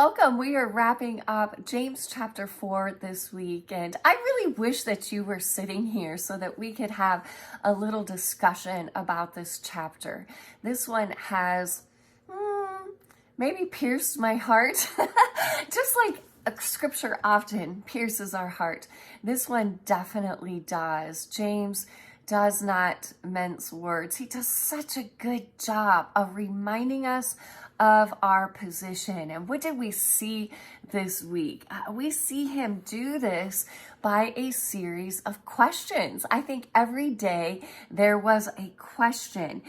welcome. We are wrapping up James chapter 4 this week, and I really wish that you were sitting here so that we could have a little discussion about this chapter. This one has maybe pierced my heart, just like a scripture often pierces our heart. This one definitely does. James does not mince words. He does such a good job of reminding us of our position. And what did we see this week? We see him do this by a series of questions. I think every day there was a question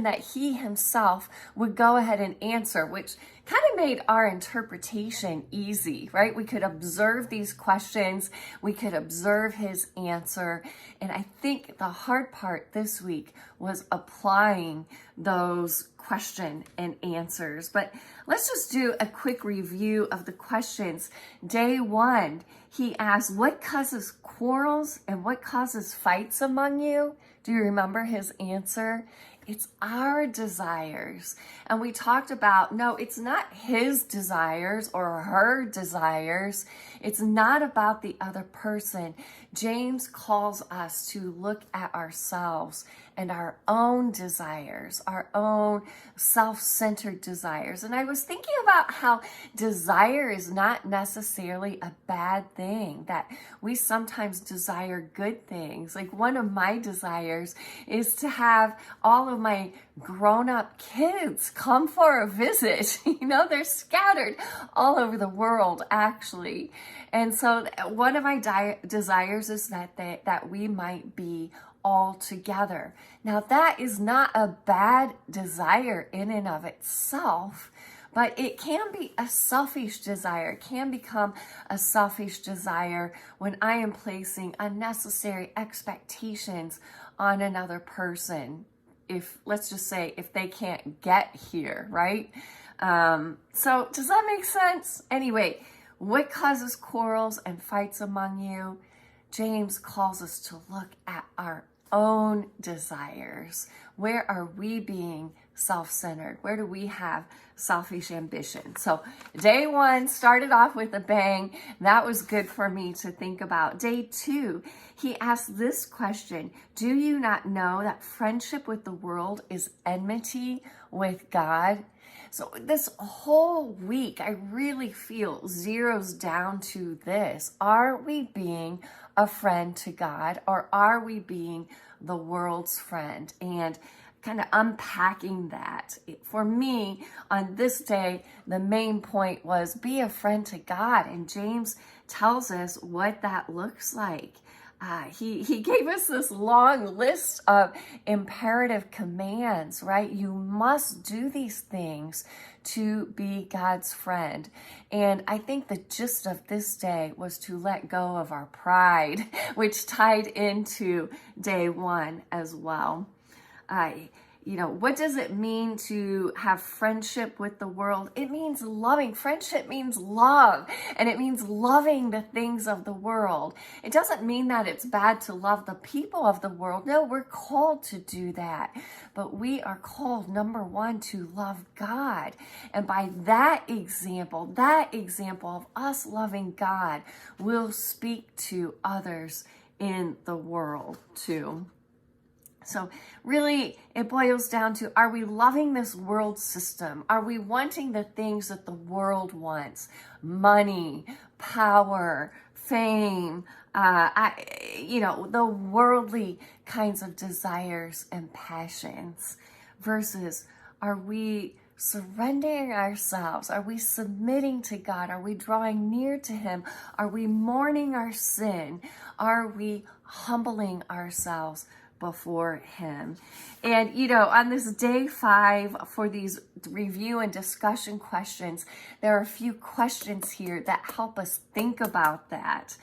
that he himself would go ahead and answer, which kind of made our interpretation easy, right? We could observe these questions, we could observe his answer, and I think the hard part this week was applying those question and answers. But let's just do a quick review of the questions. Day 1, he asked, what causes quarrels and what causes fights among you? Do you remember his answer? It's our desires. And we talked about, no, it's not his desires or her desires. It's not about the other person. James calls us to look at ourselves and our own desires, our own self-centered desires. And I was thinking about how desire is not necessarily a bad thing, that we sometimes desire good things. Like one of my desires is to have all of my grown-up kids come for a visit. They're scattered all over the world, actually. And so one of my desires is that we might be all together. Now, that is not a bad desire in and of itself, but it can be a selfish desire. It can become a selfish desire when I am placing unnecessary expectations on another person. Let's just say, if they can't get here, right? So does that make sense? Anyway, what causes quarrels and fights among you? James calls us to look at our own desires. Where are we being self-centered? Where do we have selfish ambition? So day 1 started off with a bang. That was good for me to think about. Day 2, he asked this question: do you not know that friendship with the world is enmity with God? So this whole week, I really feel zeroes down to this. Are we being a friend to God, or are we being the world's friend? And kind of unpacking that. For me, on this day, the main point was be a friend to God. And James tells us what that looks like. He gave us this long list of imperative commands, right? You must do these things to be God's friend. And I think the gist of this day was to let go of our pride, which tied into day 1 as well. What does it mean to have friendship with the world? It means loving. Friendship means love, and it means loving the things of the world. It doesn't mean that it's bad to love the people of the world. No, we're called to do that. But we are called, number 1, to love God. And by that example of us loving God will speak to others in the world too. So really, it boils down to, are we loving this world system? Are we wanting the things that the world wants? Money, power, fame, the worldly kinds of desires and passions, versus are we surrendering ourselves? Are we submitting to God? Are we drawing near to Him? Are we mourning our sin? Are we humbling ourselves before Him? And on this day 5 for these review and discussion questions, there are a few questions here that help us think about that.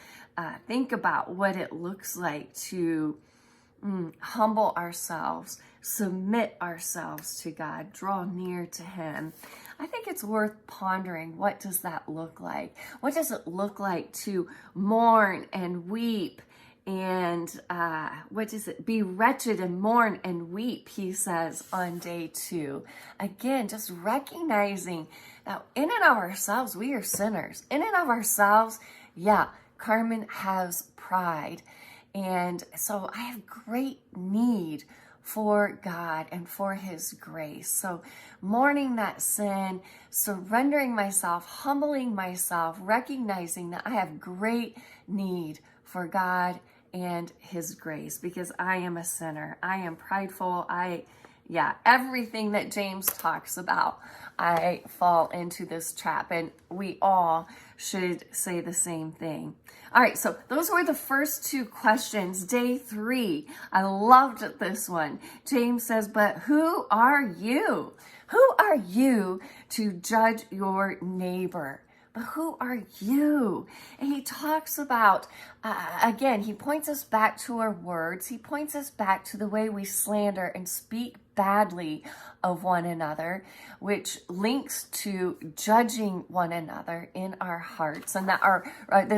Think about what it looks like to humble ourselves, submit ourselves to God, draw near to Him. I think it's worth pondering, what does that look like? What does it look like to mourn and weep And what is it? Be wretched and mourn and weep, he says on day 2. Again, just recognizing that in and of ourselves, we are sinners. In and of ourselves, yeah, Carmen has pride. And so I have great need for God and for his grace. So mourning that sin, surrendering myself, humbling myself, recognizing that I have great need for God and his grace, because I am a sinner. I am prideful. Everything that James talks about, I fall into this trap, and we all should say the same thing. All right, so those were the first 2 questions. Day 3, I loved this one. James says, but who are you? Who are you to judge your neighbor? But who are you? And he talks about, again, he points us back to our words. He points us back to the way we slander and speak badly of one another, which links to judging one another in our hearts. And that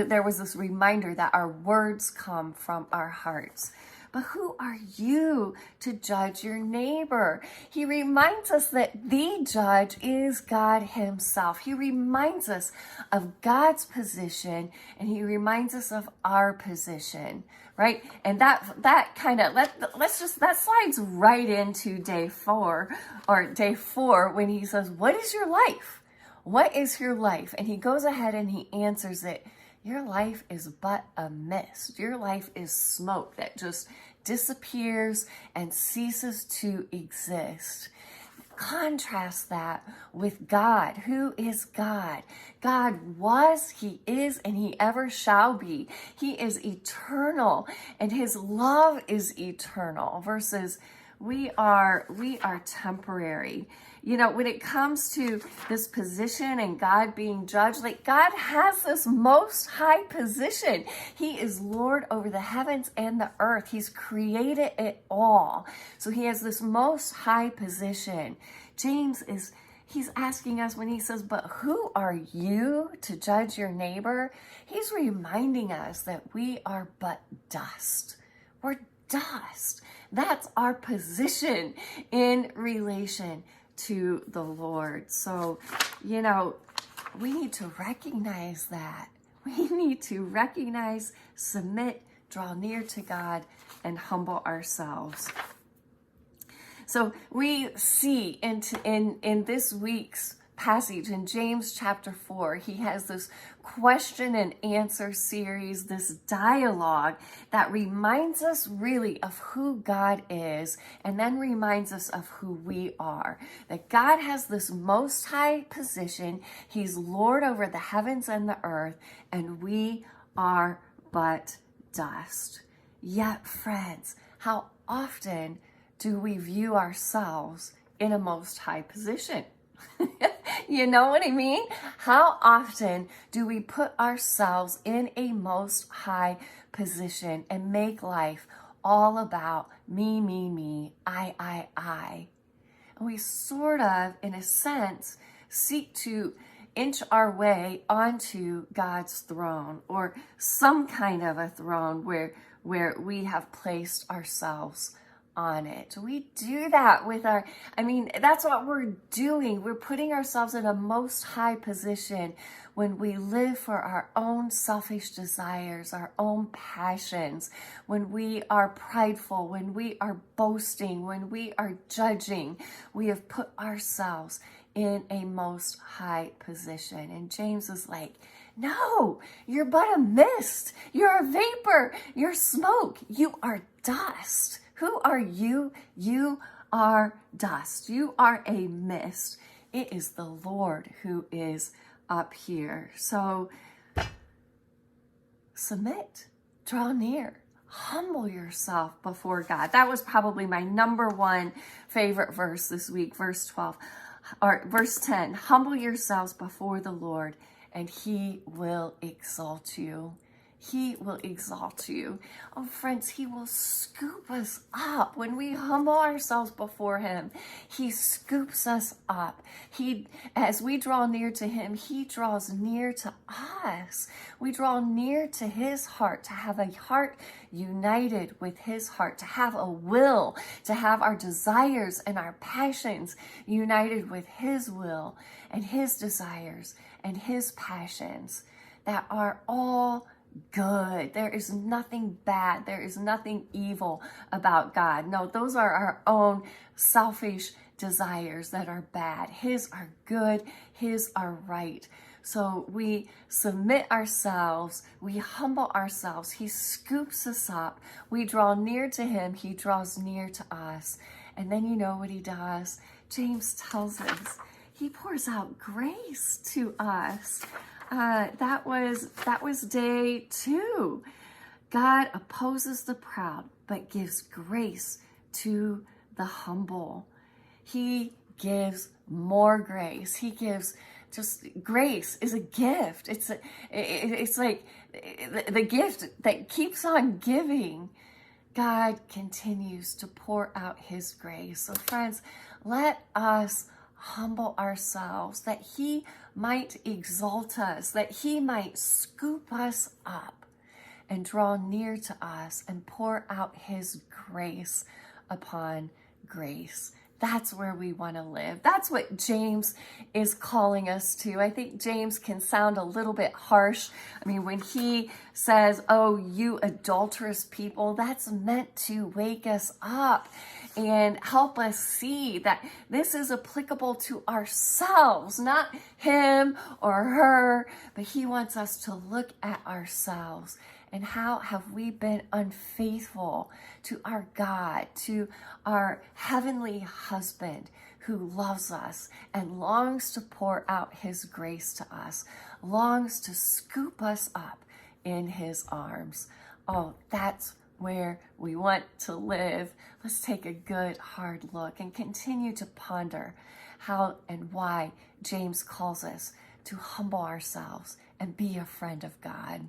there was this reminder that our words come from our hearts. But who are you to judge your neighbor? He reminds us that the judge is God himself. He reminds us of God's position, and he reminds us of our position, right? And that slides right into day 4 when he says, what is your life? What is your life? And he goes ahead and he answers it. Your life is but a mist. Your life is smoke that just disappears and ceases to exist. Contrast that with God. Who is God? God was, he is, and he ever shall be. He is eternal, and his love is eternal, versus we are temporary. You know, when it comes to this position and God being judged, like, God has this most high position. He is Lord over the heavens and the earth. He's created it all. So he has this most high position. James he's asking us when he says, but who are you to judge your neighbor? He's reminding us that we are but dust. We're dust. That's our position in relation to the Lord. So, you know, we need to recognize that. We need to recognize, submit, draw near to God, and humble ourselves. So we see in this week's passage in James chapter 4, he has this question and answer series, this dialogue that reminds us really of who God is, and then reminds us of who we are. That God has this most high position. He's Lord over the heavens and the earth, and we are but dust. Yet, friends, how often do we view ourselves in a most high position? You know what I mean? How often do we put ourselves in a most high position and make life all about me, me, me, I? And we sort of, in a sense, seek to inch our way onto God's throne, or some kind of a throne where we have placed ourselves on it. We do that with that's what we're doing. We're putting ourselves in a most high position when we live for our own selfish desires, our own passions, when we are prideful, when we are boasting, when we are judging. We have put ourselves in a most high position. And James is like, no, you're but a mist. You're a vapor. You're smoke. You are dust. Who are you? You are dust. You are a mist. It is the Lord who is up here. So submit, draw near, humble yourself before God. That was probably my number 1 favorite verse this week, verse 12, or verse 10. Humble yourselves before the Lord, and he will exalt you. He will exalt you. Oh, friends, he will scoop us up when we humble ourselves before him. He scoops us up. As we draw near to him, he draws near to us. We draw near to his heart, to have a heart united with his heart, to have a will, to have our desires and our passions united with his will and his desires and his passions that are all good. There is nothing bad. There is nothing evil about God. No, those are our own selfish desires that are bad. His are good. His are right. So we submit ourselves. We humble ourselves. He scoops us up. We draw near to him. He draws near to us. And then you know what he does? James tells us he pours out grace to us. That was day 2. God opposes the proud, but gives grace to the humble. He gives more grace. He gives just grace is a gift. It's like the gift that keeps on giving. God continues to pour out his grace. So friends, let us humble ourselves that he might exalt us, that he might scoop us up and draw near to us and pour out his grace upon grace. That's where we want to live. That's what James is calling us to. I think James can sound a little bit harsh. I mean, when he says, oh, you adulterous people, that's meant to wake us up and help us see that this is applicable to ourselves, not him or her, but he wants us to look at ourselves. And how have we been unfaithful to our God, to our heavenly husband who loves us and longs to pour out his grace to us, longs to scoop us up in his arms. Oh, that's where we want to live. Let's take a good hard look and continue to ponder how and why James calls us to humble ourselves and be a friend of God.